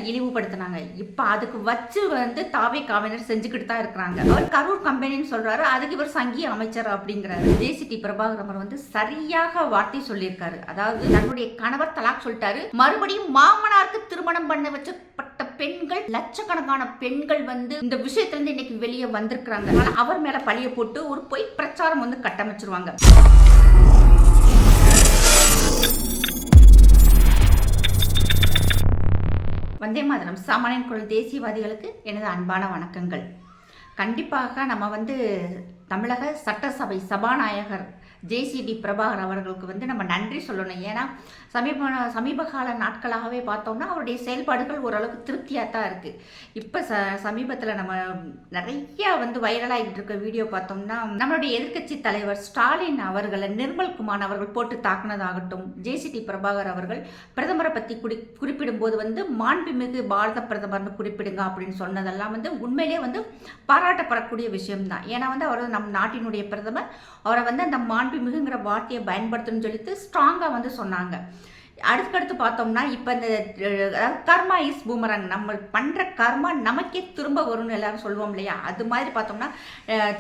இழிவுபடுத்தினாங்க. இப்ப அதுக்கு வச்சு தாவேகாவினர் செஞ்சுக்கிட்டு தான் இருக்கிறாங்க. அவர் கரூர் கம்பெனின்னு சொல்றாரு, அதுக்கு இவர் சங்கி அமைச்சர் அப்படிங்கிறாரு. ஜேசிடி பிரபாகர் சரியாக வார்த்தை சொல்லியிருக்காரு. அதாவது தன்னுடைய கணவர் தலாக் சொல்லிட்டாரு, மறுபடியும் மாமனாருக்கு திருமணம் பண்ண வச்சப்பட்ட பெண்கள், லட்சக்கணக்கான பெண்கள் இந்த விஷயத்துல இருந்து இன்னைக்கு வெளியே வந்திருக்கிறாங்க. அவர் மேல பழிய போட்டு ஒரு பொய் பிரச்சாரம் கட்டமைச்சிருவாங்க. வந்தே மாதரம். சாமானியன் குரல் தேசியவாதிகளுக்கு எனது அன்பான வணக்கங்கள். கண்டிப்பாக நம்ம தமிழக சட்டசபை சபாநாயகர் ஜேசிடி பிரபாகர் அவர்களுக்கு நம்ம நன்றி சொல்லணும். ஏன்னா சமீப கால நாட்களாகவே பார்த்தோம்னா அவருடைய செயல்பாடுகள் ஓரளவுக்கு திருப்தியாக தான் இருக்குது. இப்போ சமீபத்தில் நம்ம நிறைய வைரலாகிட்டு இருக்க வீடியோ பார்த்தோம்னா நம்மளுடைய எதிர்க்கட்சி தலைவர் ஸ்டாலின் அவர்களை நிர்மல்குமார் அவர்கள் போட்டு தாக்குனதாகட்டும், ஜேசிடி பிரபாகர் அவர்கள் பிரதமரை பற்றி குறிப்பிடும்போது மாண்புமிகு பாரத பிரதமர்னு குறிப்பிடுங்க அப்படின்னு சொன்னதெல்லாம் உண்மையிலே பாராட்டப்படக்கூடிய விஷயம்தான். ஏன்னா அவர் நம் நாட்டினுடைய பிரதமர், அவரை அந்த மாண்புமிகுங்கிற வார்த்தையை பயன்படுத்தணும்னு சொல்லிட்டு ஸ்ட்ராங்காக சொன்னாங்க. அடுத்தடுத்து பார்த்தோம்னா இப்போ இந்த கர்மா இஸ் பூமரங், நம்ம பண்ணுற கர்மா நமக்கே திரும்ப வரும்னு எல்லாரும் சொல்லுவோம் இல்லையா? அது மாதிரி பார்த்தோம்னா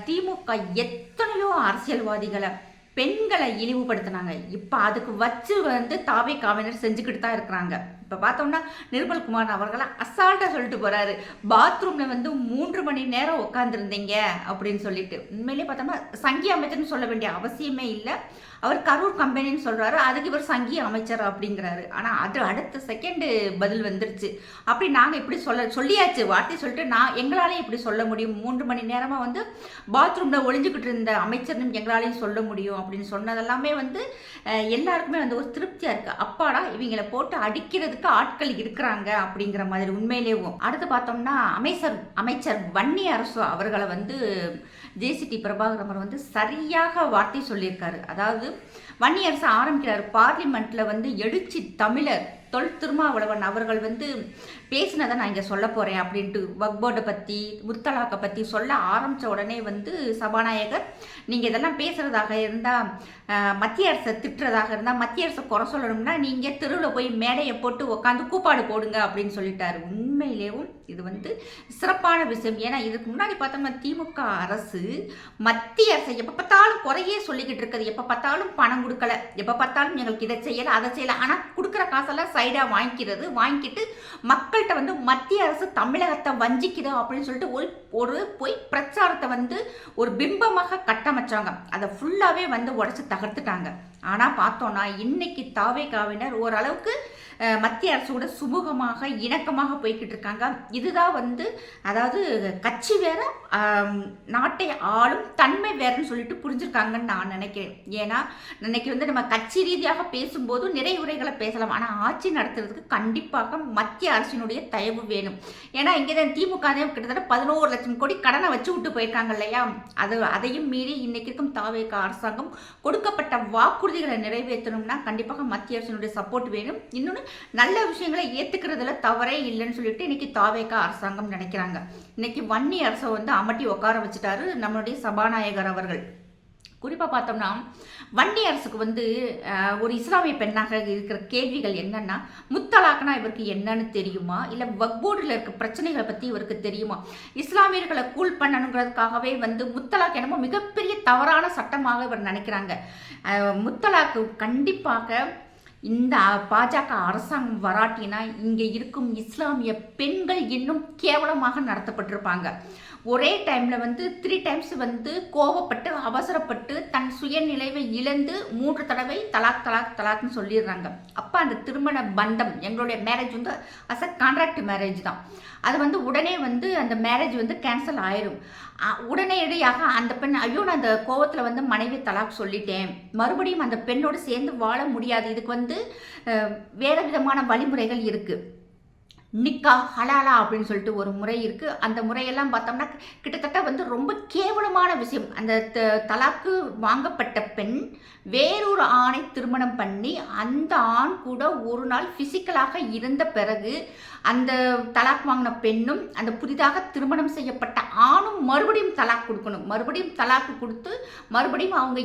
திமுக எத்தனையோ அரசியல்வாதிகளை, பெண்களை இழிவுபடுத்தினாங்க. இப்போ அதுக்கு வச்சு தாவேகாவினர் செஞ்சுக்கிட்டு தான் இருக்கிறாங்க. இப்போ பார்த்தோம்னா நிர்மல்குமார் அவர்களை அசால்ட்டாக சொல்லிட்டு போகிறாரு, பாத்ரூமில் 3 மணி நேரம் உட்காந்துருந்தீங்க அப்படின்னு சொல்லிட்டு. உண்மையிலே பார்த்தோம்னா சங்கி அமைச்சர்னு சொல்ல வேண்டிய அவசியமே இல்லை. அவர் கரூர் கம்பெனின்னு சொல்கிறாரு, அதுக்கு இவர் சங்கி அமைச்சர் அப்படிங்கிறாரு. ஆனால் அது அடுத்த செகண்டு பதில் வந்துருச்சு. அப்படி நாங்கள் இப்படி சொல்லியாச்சு, வார்த்தை சொல்லிட்டு எங்களாலே இப்படி சொல்ல முடியும், 3 மணி நேரமாக பாத்ரூமில் ஒளிஞ்சுக்கிட்டு இருந்த அமைச்சர்னு எங்களாலேயும் சொல்ல முடியும் அப்படின்னு சொன்னதெல்லாமே எல்லாருக்குமே ஒரு திருப்தியாக இருக்குது. அப்பாடா, இவங்களை போட்டு அடிக்கிறதுக்கு ஆட்கள் இருக்கிறாங்க அப்படிங்கிற மாதிரி உண்மையிலேயும். அடுத்து பார்த்தோம்னா அமைச்சர் வன்னியரசு அவர்களை ஜேசிடி பிரபாகர் சரியாக வார்த்தை சொல்லியிருக்காரு. அதாவது வன்னியரசு ஆரம்பிக்கிறார், பார்லிமெண்ட்ல எழுச்சி தமிழர் தொல் திருமாவளவன் அவர்கள் பேசினதை நான் இங்கே சொல்ல போகிறேன் அப்படின்ட்டு வக்போர்டை பற்றி, முத்தலாக்கை பற்றி சொல்ல ஆரம்பித்த உடனே சபாநாயகர், நீங்கள் இதெல்லாம் பேசுகிறதாக இருந்தால், மத்திய அரசை திட்டுறதாக இருந்தால், மத்திய அரசை குறை சொல்லணும்னா நீங்கள் தெருவில் போய் மேடையை போட்டு உட்காந்து கூப்பாடு போடுங்க அப்படின்னு சொல்லிட்டாரு. உண்மையிலேயும் இது சிறப்பான விஷயம். ஏன்னா இதுக்கு முன்னாடி பார்த்தோம்னா திமுக அரசு மத்திய அரசை எப்போ பார்த்தாலும் குறையே சொல்லிக்கிட்டு இருக்குது. எப்போ பார்த்தாலும் பணம் கொடுக்கல, எப்போ பார்த்தாலும் எங்களுக்கு இதை செய்யலை அதை செய்யலை, ஆனால் கொடுக்குற காசெல்லாம் சைடாக வாங்கிக்கிட்டு மக்கள்கிட்ட மத்திய அரசு தமிழகத்தை வஞ்சிக்குது அப்படின்னு சொல்லிட்டு ஒரு பொய் பிரச்சாரத்தை ஒரு பிம்பமாக கட்டமைச்சாங்க. அதை ஃபுல்லாகவே உடச்சி தகர்த்துட்டாங்க. ஆனால் பார்த்தோன்னா இன்னைக்கு தாவேகாவினர் ஓரளவுக்கு மத்திய அரசோட சுமூகமாக இணக்கமாக போய்கிட்டு இருக்காங்க. இதுதான் அதாவது கட்சி வேற, நாட்டை ஆளும் தன்மை வேறன்னு சொல்லிட்டு புரிஞ்சிருக்காங்கன்னு நான் நினைக்கிறேன். ஏன்னா இன்னைக்கு நம்ம கட்சி ரீதியாக பேசும்போது நிறைய உரைகளை பேசலாம், ஆனால் ஆட்சி நடத்துறதுக்கு கண்டிப்பாக மத்திய அரசினுடைய தயவு வேணும். ஏன்னா இங்கே தான் திமுக கிட்டத்தட்ட 11 லட்சம் கோடி கடனை வச்சு விட்டு போயிருக்காங்க இல்லையா? அதையும் மீறி இன்னைக்கு இருக்கும் தாவேகா அரசாங்கம் கொடுக்கப்பட்ட வாக்குறுதிகளை நிறைவேற்றணும்னா கண்டிப்பாக மத்திய அரசினுடைய சப்போர்ட் வேணும். இன்னொன்று, நல்ல விஷயங்களை ஏற்றுக்கிறதுல தவறே இல்லைன்னு சொல்லிட்டு இன்னைக்கு தாவேகா அரசாங்கம் நினைக்கிறாங்க. இன்னைக்கு வன்னி அரசை அமட்டி உட்கார வச்சுட்டாரு நம்மளுடைய சபாநாயகர் அவர்கள். குறிப்பாக பார்த்தோம்னா வன்னி அரசுக்கு ஒரு இஸ்லாமிய பெண்ணாக இருக்கிற கேள்விகள் என்னன்னா, முத்தலாக்னா இவருக்கு என்னன்னு தெரியுமா, இல்லை வக்போர்டில் இருக்க பிரச்சனைகளை பற்றி இவருக்கு தெரியுமா, இஸ்லாமியர்களை கூல் பண்ணணுங்கிறதுக்காகவே முத்தலாக் என்னமோ மிகப்பெரிய தவறான சட்டமாக இவர் நினைக்கிறாங்க. முத்தலாக்கு கண்டிப்பாக இந்த பாஜக அரசாங்கம் வராட்டினா இங்கே இருக்கும் இஸ்லாமிய பெண்கள் இன்னும் கேவலமாக நடத்தப்பட்டிருப்பாங்க. ஒரே டைமில் 3 டைம்ஸ் கோவப்பட்டு அவசரப்பட்டு தன் சுயநிலைவை இழந்து 3 தடவை தலாக்னு சொல்லிடுறாங்க. அப்போ அந்த திருமண பந்தம், எங்களுடைய marriage as a contract marriage தான். அது உடனே அந்த மேரேஜ் கேன்சல் ஆயிரும். உடனடியாக அந்த பெண், ஐயோ நான் அந்த கோவத்தில் மனைவி தலாக் சொல்லிட்டேன், மறுபடியும் அந்த பெண்ணோடு சேர்ந்து வாழ முடியாது. இதுக்கு வேறு விதமான வழிமுறைகள் இருக்குது. நிக்கா ஹலாலா அப்படின்னு சொல்லிட்டு ஒரு முறை இருக்குது. அந்த முறையெல்லாம் பார்த்தோம்னா கிட்டத்தட்ட ரொம்ப கேவலமான விஷயம். அந்த தலாக்கு வாங்கப்பட்ட பெண் வேறொரு ஆணை திருமணம் பண்ணி அந்த ஆண் கூட ஒரு நாள் ஃபிசிக்கலாக இருந்த பிறகு அந்த தலாக் வாங்கின பெண்ணும் அந்த புதிதாக திருமணம் செய்யப்பட்ட ஆணும் மறுபடியும் தலாக் கொடுக்கணும். மறுபடியும் தலாக்கு கொடுத்து மறுபடியும் அவங்க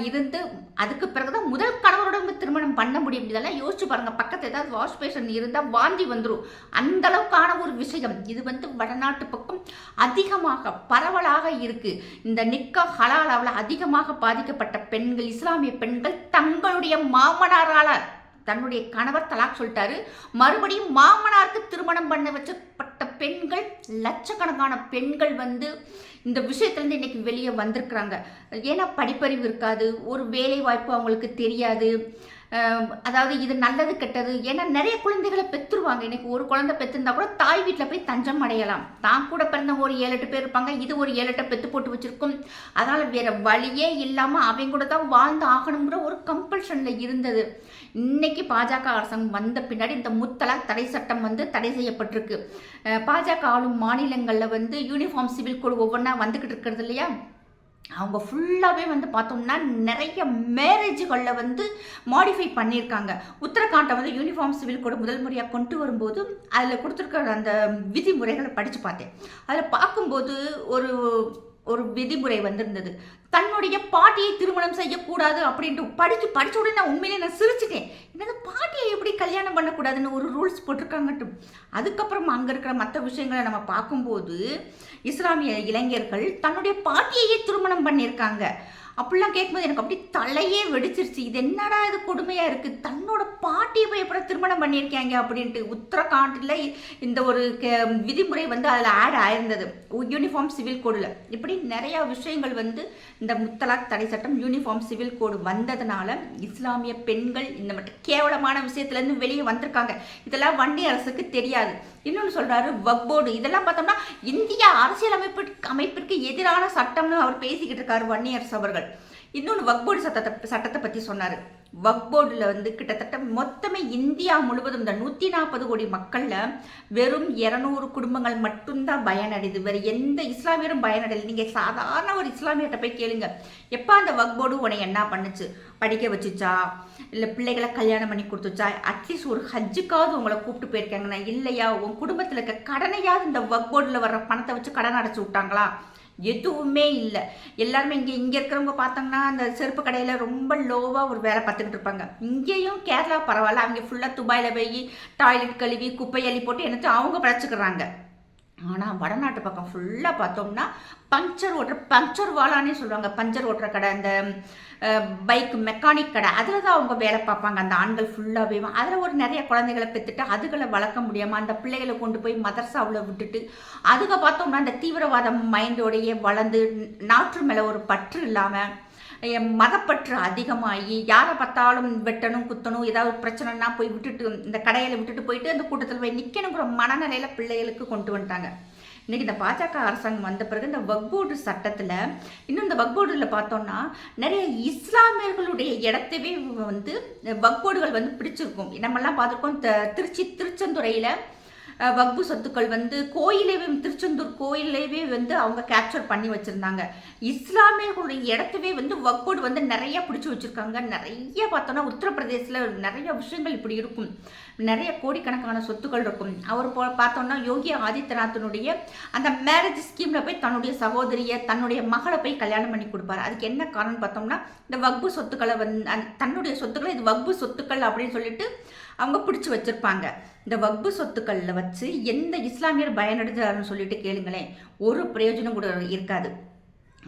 இருந்து அதுக்கு பிறகுதான் முதல் கணவரோட திருமணம் பண்ண முடியும். இதெல்லாம் யோசிச்சு பாருங்க. பக்கத்தில் ஏதாவது வாஷ் பேஷன் இருந்தால் வாந்தி வந்துடும். அந்த அளவுக்கான ஒரு விஷயம். இது வந்து வடநாட்டு பக்கம் அதிகமாக பரவலாக இருக்கு. இந்த நிக்கா ஹலாலாவில் அதிகமாக பாதிக்கப்பட்ட பெண்கள், இஸ்லாமிய பெண்கள் தங்களுடைய மாமனாரால, தன்னுடைய கணவர் தலாக் சொல்லிட்டாரு, மறுபடியும் மாமனாருக்கு திருமணம் பண்ண வச்சப்பட்ட பெண்கள், லட்சக்கணக்கான பெண்கள் வந்து இந்த விஷயத்துலேருந்து இன்னைக்கு வெளியே வந்திருக்கிறாங்க. ஏன்னா படிப்பறிவு இருக்காது, ஒரு வேலை வாய்ப்பு அவங்களுக்கு தெரியாது. அதாவது இது நல்லது கெட்டது, ஏன்னா நிறைய குழந்தைகளை பெற்றுருவாங்க. இன்னைக்கு ஒரு குழந்தை பெற்றிருந்தா கூட தாய் வீட்டில் போய் தஞ்சம் அடையலாம். தான் கூட பிறந்தவங்க ஒரு 7-8 பேர் இருப்பாங்க, இது ஒரு 7-8 பெற்று போட்டு வச்சிருக்கும். அதனால் வேற வழியே இல்லாமல் அவங்க கூட தான் வாழ்ந்து ஆகணுங்கிற ஒரு கம்பல்ஷனில் இருந்தது. இன்னைக்கு பாஜக அரசாங்கம் வந்த பின்னாடி இந்த முத்தலாக் தடை சட்டம் வந்து தடை செய்யப்பட்டிருக்கு. பாஜக ஆளும் மாநிலங்களில் வந்து யூனிஃபார்ம் சிவில் கோடு ஒவ்வொன்றா வந்துக்கிட்டு இருக்கிறது இல்லையா, அவங்க ஃபுல்லாகவே வந்து பார்த்தோம்னா நிறைய மேரேஜுகளில் வந்து மாடிஃபை பண்ணியிருக்காங்க. உத்தரகாண்டை வந்து யூனிஃபார்ம் சிவில் கோடு முதல் முறையாக கொண்டு வரும்போது அதில் கொடுத்துருக்க அந்த விதிமுறைகளை படித்து பார்த்தேன். அதில் பார்க்கும்போது ஒரு ஒரு விதிமுறை வந்திருந்தது, தன்னுடைய பாட்டியை திருமணம் செய்யக்கூடாது அப்படின்ட்டு. படிச்ச உடனே நான் உண்மையிலே நான் சிரிச்சிட்டேன். என்னது பாட்டியை எப்படி கல்யாணம் பண்ணக்கூடாதுன்னு ஒரு ரூல்ஸ் போட்டிருக்காங்கட்டு. அதுக்கப்புறம் அங்கே இருக்கிற மற்ற விஷயங்களை நம்ம பார்க்கும்போது இஸ்லாமிய இளைஞர்கள் தன்னுடைய பாட்டியையே திருமணம் பண்ணியிருக்காங்க. அப்படிலாம் கேட்கும்போது எனக்கு அப்படி தலையே வெடிச்சிருச்சு. இது என்னடா இது கொடுமையாக இருக்குது, தன்னோட பாட்டியை போய் எப்படி திருமணம் பண்ணியிருக்காங்க அப்படின்ட்டு. உத்தரகாண்டில் இந்த ஒரு விதிமுறை வந்து அதில் ஆட் ஆயிருந்தது யூனிஃபார்ம் சிவில் கோடில். இப்படி நிறையா விஷயங்கள் வந்து இந்த முத்தலாக் தடை சட்டம் யூனிஃபார்ம் சிவில் கோடு வந்ததுனால இஸ்லாமிய பெண்கள் இந்த மட்டும் கேவலமான விஷயத்துலேருந்து வெளியே வந்திருக்காங்க. இதெல்லாம் வன்னிய அரசுக்கு தெரியாது. இன்னொன்று சொல்கிறாரு வக்ஃப் போர்டு. இதெல்லாம் பார்த்தோம்னா இந்திய அரசியல் அமைப்பிற்கு எதிரான சட்டம்னு அவர் பேசிக்கிட்டு இருக்காரு வன்னிய அரசு அவர்கள். இன்னொன்று வக்ஃப் போர்டு சட்டத்தை பற்றி சொன்னார். வக்ஃப் போர்டில் வந்து கிட்டத்தட்ட மொத்தமே இந்தியா முழுவதும் இந்த 140 கோடி மக்களில் வெறும் 200 குடும்பங்கள் மட்டும்தான் பயனடையுது. வேறு எந்த இஸ்லாமியரும் பயனடையலை. நீங்கள் சாதாரண ஒரு இஸ்லாமியர்கிட்ட போய் கேளுங்க, எப்போ அந்த வக்ஃப் போர்டு உனக்கு என்ன பண்ணுச்சு, படிக்க வச்சுச்சா, இல்லை பிள்ளைகளை கல்யாணம் பண்ணி கொடுத்துச்சா, அட்லீஸ்ட் ஒரு ஹஜ்ஜுக்காவது உங்களை கூப்பிட்டு போயிருக்காங்கன்னா, இல்லையா உன் குடும்பத்தில் இருக்க கடனையாவது இந்த வக்ஃப் போர்டில் வர்ற பணத்தை வச்சு கடன் அடைச்சி விட்டாங்களா, எதுவுமே இல்லை. எல்லாருமே இங்கே இருக்கிறவங்க பார்த்தோம்னா அந்த செருப்பு கடையில் ரொம்ப லோவாக ஒரு வேலை பார்த்துக்கிட்டு இருப்பாங்க. இங்கேயும் கேரளா பரவாயில்ல, அங்கே ஃபுல்லாக துபாயில் போய் டாய்லெட் கழுவி குப்பை அள்ளி போட்டு என்னச்சு அவங்க படைச்சிக்கிறாங்க. ஆனால் வடநாட்டு பக்கம் ஃபுல்லாக பார்த்தோம்னா பஞ்சர் வாலானே சொல்லுவாங்க. பஞ்சர் ஓட்டுற கடை, அந்த பைக் மெக்கானிக் கடை, அதில் தான் அவங்க வேலை பார்ப்பாங்க அந்த ஆண்கள் ஃபுல்லாகவே. அதில் ஒரு நிறைய குழந்தைகளை பெற்றுட்டு அதுகளை வளர்க்க முடியாமல் அந்த பிள்ளைகளை கொண்டு போய் மதர்சாவில் விட்டுட்டு அதுக்கு பார்த்தோம்னா அந்த தீவிரவாத மைண்டோடையே வளர்ந்து நாற்று மேலே ஒரு பற்று இல்லாமல் மதப்பற்று அதிகமாகி யாரை பார்த்தாலும் வெட்டணும் குத்தணும், ஏதாவது பிரச்சனைனா போய் விட்டுட்டு இந்த கடையில் விட்டுட்டு போயிட்டு அந்த கூட்டத்தில் போய் நிற்கணுங்கிற மனநிலையில் பிள்ளைகளுக்கு கொண்டு வந்துட்டாங்க. இன்றைக்கி இந்த பாஜக அரசாங்கம் வந்த பிறகு இந்த வக்ஃப் போர்டு சட்டத்தில் இன்னும் இந்த வக்ஃப் போர்டில் பார்த்தோம்னா நிறைய இஸ்லாமியர்களுடைய இடத்தவே வந்து வக்ஃப் போர்டுகள் வந்து பிடிச்சிருக்கும். நம்மெல்லாம் பார்த்துருக்கோம் திருச்செந்துறையில் வக்ஃபு சொத்துக்கள் வந்து கோயிலேயே, திருச்செந்தூர் கோயிலேயே வந்து அவங்க கேப்சர் பண்ணி வச்சுருந்தாங்க. இஸ்லாமியர்களுடைய இடத்தவே வந்து வக்ஃப் போர்டு வந்து நிறைய பிடிச்சி வச்சுருக்காங்க. நிறைய பார்த்தோன்னா உத்தரப்பிரதேசில் நிறைய விஷயங்கள் இப்படி இருக்கும். நிறைய கோடிக்கணக்கான சொத்துக்கள் இருக்கும். அவர் பார்த்தோம்னா யோகி ஆதித்யநாத்தினுடைய அந்த மேரேஜ் ஸ்கீமில் போய் தன்னுடைய சகோதரியை தன்னுடைய மகளை போய் கல்யாணம் பண்ணி கொடுப்பாரு. அதுக்கு என்ன காரணம் பார்த்தோம்னா இந்த வக்ஃபு சொத்துக்களை வந்து தன்னுடைய சொத்துக்களை இது வக்ஃபு சொத்துக்கள் அப்படின்னு சொல்லிட்டு அவங்க பிடிச்சி வச்சுருப்பாங்க. இந்த வக்ஃபு சொத்துக்களில் வச்சு எந்த இஸ்லாமியர் பயனடைஞ்சாருன்னு சொல்லிட்டு கேளுங்களேன், ஒரு பிரயோஜனம் கூட இருக்காது.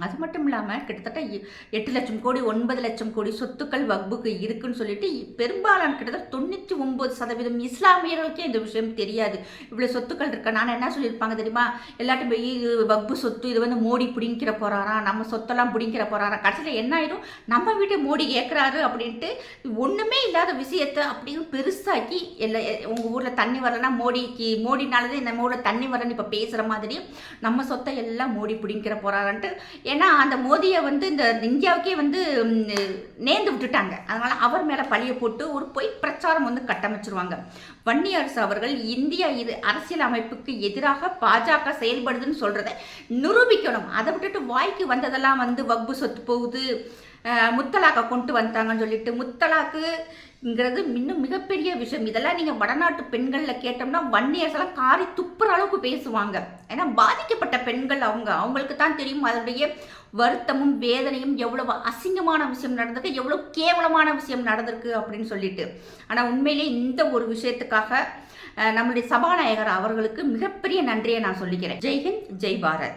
அது மட்டும் இல்லாமல் கிட்டத்தட்ட 8 லட்சம் கோடி 9 லட்சம் கோடி சொத்துக்கள் வக்ஃபுக்கு இருக்குன்னு சொல்லிட்டு பெரும்பாலான கிட்டத்தட்ட 99% இஸ்லாமியர்களுக்கே இந்த விஷயம் தெரியாது. இவ்வளோ சொத்துக்கள் இருக்கா. நான் என்ன சொல்லியிருப்பாங்க தெரியுமா, எல்லாட்டும் போய் வக்ஃபு சொத்து இது வந்து மோடி பிடிங்கிற போகிறாராம், நம்ம சொத்தெல்லாம் பிடிங்கிற போகிறாராம். கடைசியில் என்ன ஆயிடும், நம்ம வீட்டை மோடி கேட்குறாரு அப்படின்ட்டு ஒன்றுமே இல்லாத விஷயத்தை அப்படியும் பெருசாக்கி உங்கள் ஊரில் தண்ணி வரலன்னா மோடினாலதான் நம்ம ஊரில் தண்ணி வரலன்னு இப்போ பேசுகிற மாதிரி நம்ம சொத்தை எல்லாம் மோடி பிடிங்கிற போகிறாரான்ட்டு. ஏன்னா அந்த மோதியை வந்து இந்த இந்தியாவுக்கே வந்து நேர்ந்து விட்டுட்டாங்க. அதனால அவர் மேலே பழிய போட்டு ஒரு பொய் பிரச்சாரம் வந்து கட்டமைச்சிருவாங்க. வன்னி அரசு அவர்கள் இந்தியா இது அரசியல் அமைப்புக்கு எதிராக பாஜக செயல்படுதுன்னு சொல்றதை நிரூபிக்கணும். அதை விட்டுட்டு வாய்க்கு வந்ததெல்லாம் வந்து வக்ஃபு சொத்து போகுது, முத்தலாக்கை கொண்டு வந்தாங்கன்னு சொல்லிட்டு முத்தலாக்குங்கிறது இன்னும் மிகப்பெரிய விஷயம். இதெல்லாம் நீங்கள் வடநாட்டு பெண்களில் கேட்டோம்னா வன்னியர்ஸெல்லாம் காரி துப்புற அளவுக்கு பேசுவாங்க. ஏன்னா பாதிக்கப்பட்ட பெண்கள் அவங்களுக்கு தான் தெரியும் அதனுடைய வருத்தமும் வேதனையும், எவ்வளவு அசிங்கமான விஷயம் நடந்திருக்கு, எவ்வளோ கேவலமான விஷயம் நடந்திருக்கு அப்படின்னு சொல்லிட்டு. ஆனால் உண்மையிலே இந்த ஒரு விஷயத்துக்காக நம்மளுடைய சபாநாயகர் அவர்களுக்கு மிகப்பெரிய நன்றியை நான் சொல்லிக்கிறேன். ஜெய்ஹிந்த், ஜெய் பாரத்.